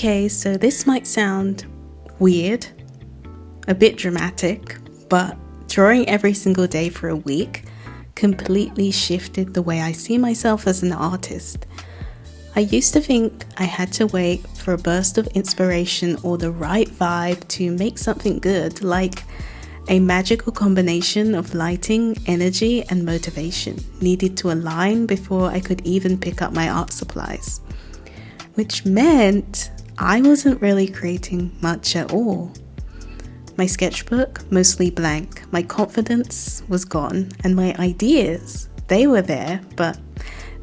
Okay, so this might sound weird, a bit dramatic, but drawing every single day for a week completely shifted the way I see myself as an artist. I used to think I had to wait for a burst of inspiration or the right vibe to make something good, like a magical combination of lighting, energy, and motivation needed to align before I could even pick up my art supplies. Which meant I wasn't really creating much at all. My sketchbook, mostly blank, my confidence was gone, and my ideas, they were there, but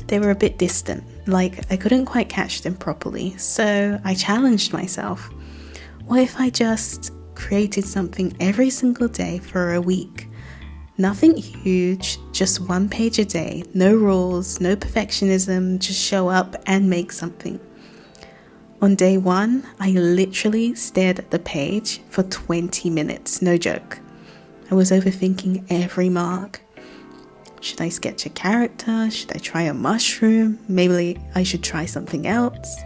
they were a bit distant, like I couldn't quite catch them properly. So I challenged myself. What if I just created something every single day for a week? Nothing huge, just one page a day, no rules, no perfectionism, just show up and make something. On day one, I literally stared at the page for 20 minutes, no joke. I was overthinking every mark. Should I sketch a character? Should I try a mushroom? Maybe I should try something else.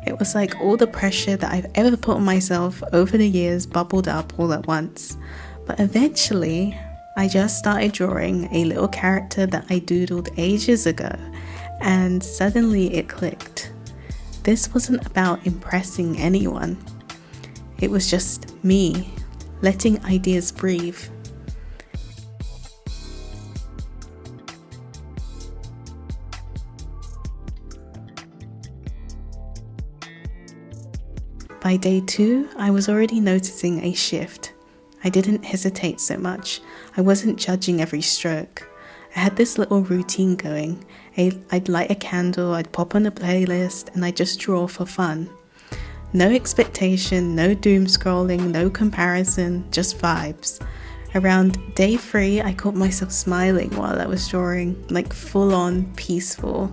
It was like all the pressure that I've ever put on myself over the years bubbled up all at once. But eventually, I just started drawing a little character that I doodled ages ago, and suddenly it clicked. This wasn't about impressing anyone. It was just me, letting ideas breathe. By day 2, I was already noticing a shift. I didn't hesitate so much. I wasn't judging every stroke. I had this little routine going. I'd light a candle, I'd pop on a playlist, and I'd just draw for fun. No expectation, no doom scrolling, no comparison, just vibes. Around day 3, I caught myself smiling while I was drawing, like full on peaceful.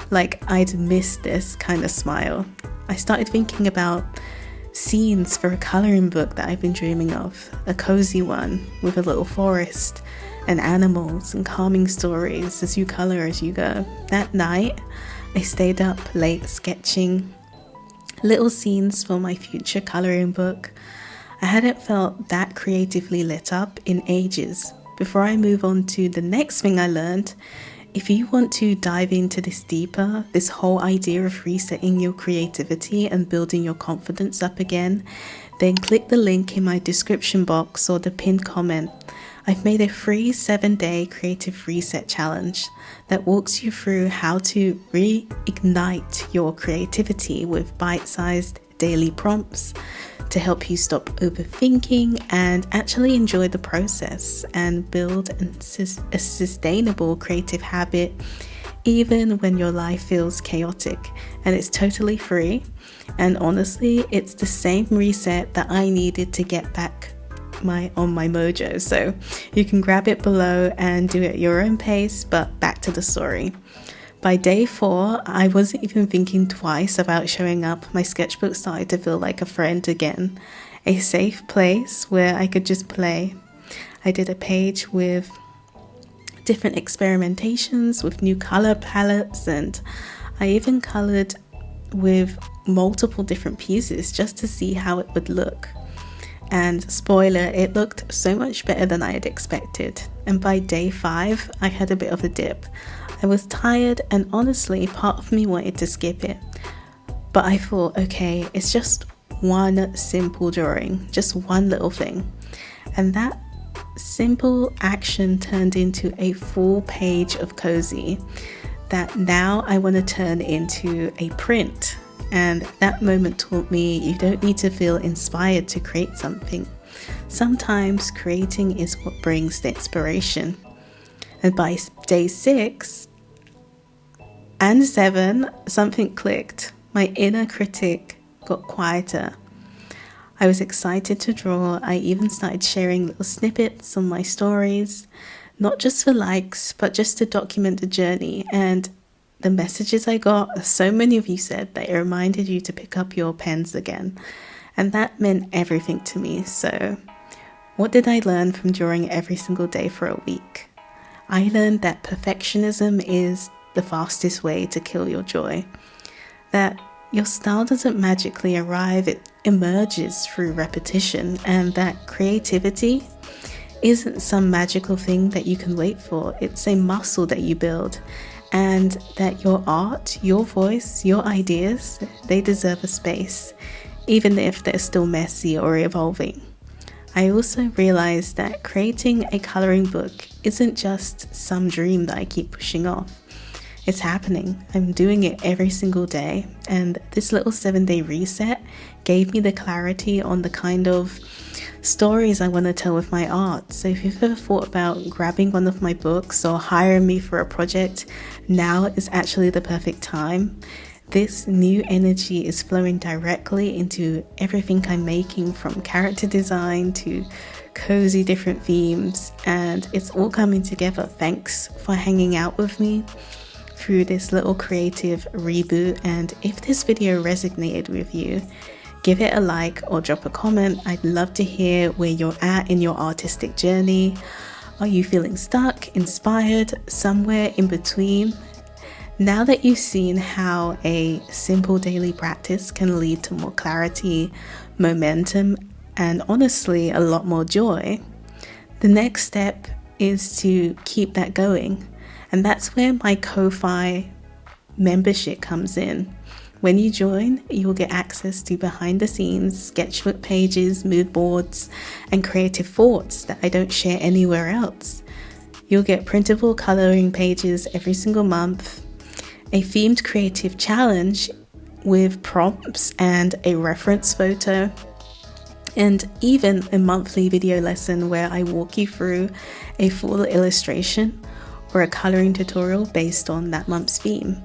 Like I'd missed this kind of smile. I started thinking about scenes for a colouring book that I've been dreaming of, a cozy one with a little forest and animals and calming stories as you colour as you go. That night, I stayed up late sketching little scenes for my future colouring book. I hadn't felt that creatively lit up in ages. Before I move on to the next thing I learned, if you want to dive into this deeper, this whole idea of resetting your creativity and building your confidence up again, then click the link in my description box or the pinned comment. I've made a free 7-day creative reset challenge that walks you through how to reignite your creativity with bite-sized daily prompts to help you stop overthinking and actually enjoy the process and build a sustainable creative habit even when your life feels chaotic. And it's totally free, and honestly it's the same reset that I needed to get back on my mojo. So you can grab it below and do it at your own pace. But back to the story. By day 4, I wasn't even thinking twice about showing up. My sketchbook started to feel like a friend again, a safe place where I could just play. I did a page with different experimentations with new color palettes, and I even colored with multiple different pieces just to see how it would look. And spoiler, it looked so much better than I had expected. And by day 5, I had a bit of a dip. I was tired, and honestly, part of me wanted to skip it. But I thought, okay, it's just one simple drawing, just one little thing. And that simple action turned into a full page of cozy that now I want to turn into a print. And that moment taught me you don't need to feel inspired to create something. Sometimes creating is what brings the inspiration. And by day 6 and 7, something clicked. My inner critic got quieter. I was excited to draw. I even started sharing little snippets on my stories, not just for likes, but just to document the journey. And the messages I got, so many of you said that it reminded you to pick up your pens again. And that meant everything to me. So what did I learn from drawing every single day for a week? I learned that perfectionism is the fastest way to kill your joy. That your style doesn't magically arrive, it emerges through repetition, and that creativity isn't some magical thing that you can wait for. It's a muscle that you build, and that your art, your voice, your ideas, they deserve a space, even if they're still messy or evolving. I also realized that creating a coloring book isn't just some dream that I keep pushing off. It's happening. I'm doing it every single day, and this little 7-day reset gave me the clarity on the kind of stories I want to tell with my art. So if you've ever thought about grabbing one of my books or hiring me for a project, now is actually the perfect time. This new energy is flowing directly into everything I'm making, from character design to cozy different themes, and it's all coming together. Thanks for hanging out with me through this little creative reboot, and if this video resonated with you, give it a like or drop a comment. I'd love to hear where you're at in your artistic journey. Are you feeling stuck, inspired, somewhere in between? Now that you've seen how a simple daily practice can lead to more clarity, momentum, and honestly a lot more joy, the next step is to keep that going. And that's where my Ko-Fi membership comes in. When you join, you'll get access to behind the scenes sketchbook pages, mood boards, and creative thoughts that I don't share anywhere else. You'll get printable coloring pages every single month, a themed creative challenge with prompts and a reference photo, and even a monthly video lesson where I walk you through a full illustration or a coloring tutorial based on that month's theme.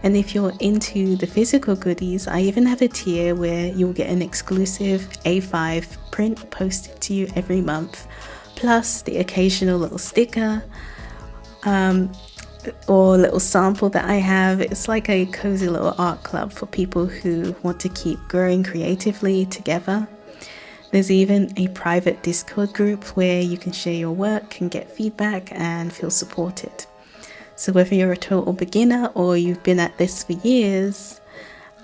And if you're into the physical goodies, I even have a tier where you'll get an exclusive A5 print posted to you every month, plus the occasional little sticker or little sample that I have. It's like a cozy little art club for people who want to keep growing creatively together. There's even a private Discord group where you can share your work and get feedback and feel supported. So whether you're a total beginner or you've been at this for years,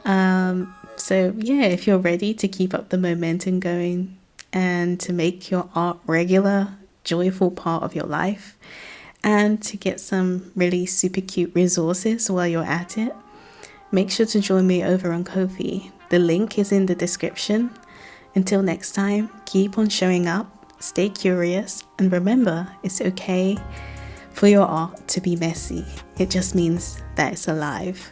if you're ready to keep up the momentum going and to make your art regular, joyful part of your life, and to get some really super cute resources while you're at it, make sure to join me over on Ko-fi. The link is in the description. Until next time, keep on showing up, stay curious, and remember, it's okay for your art to be messy. It just means that it's alive.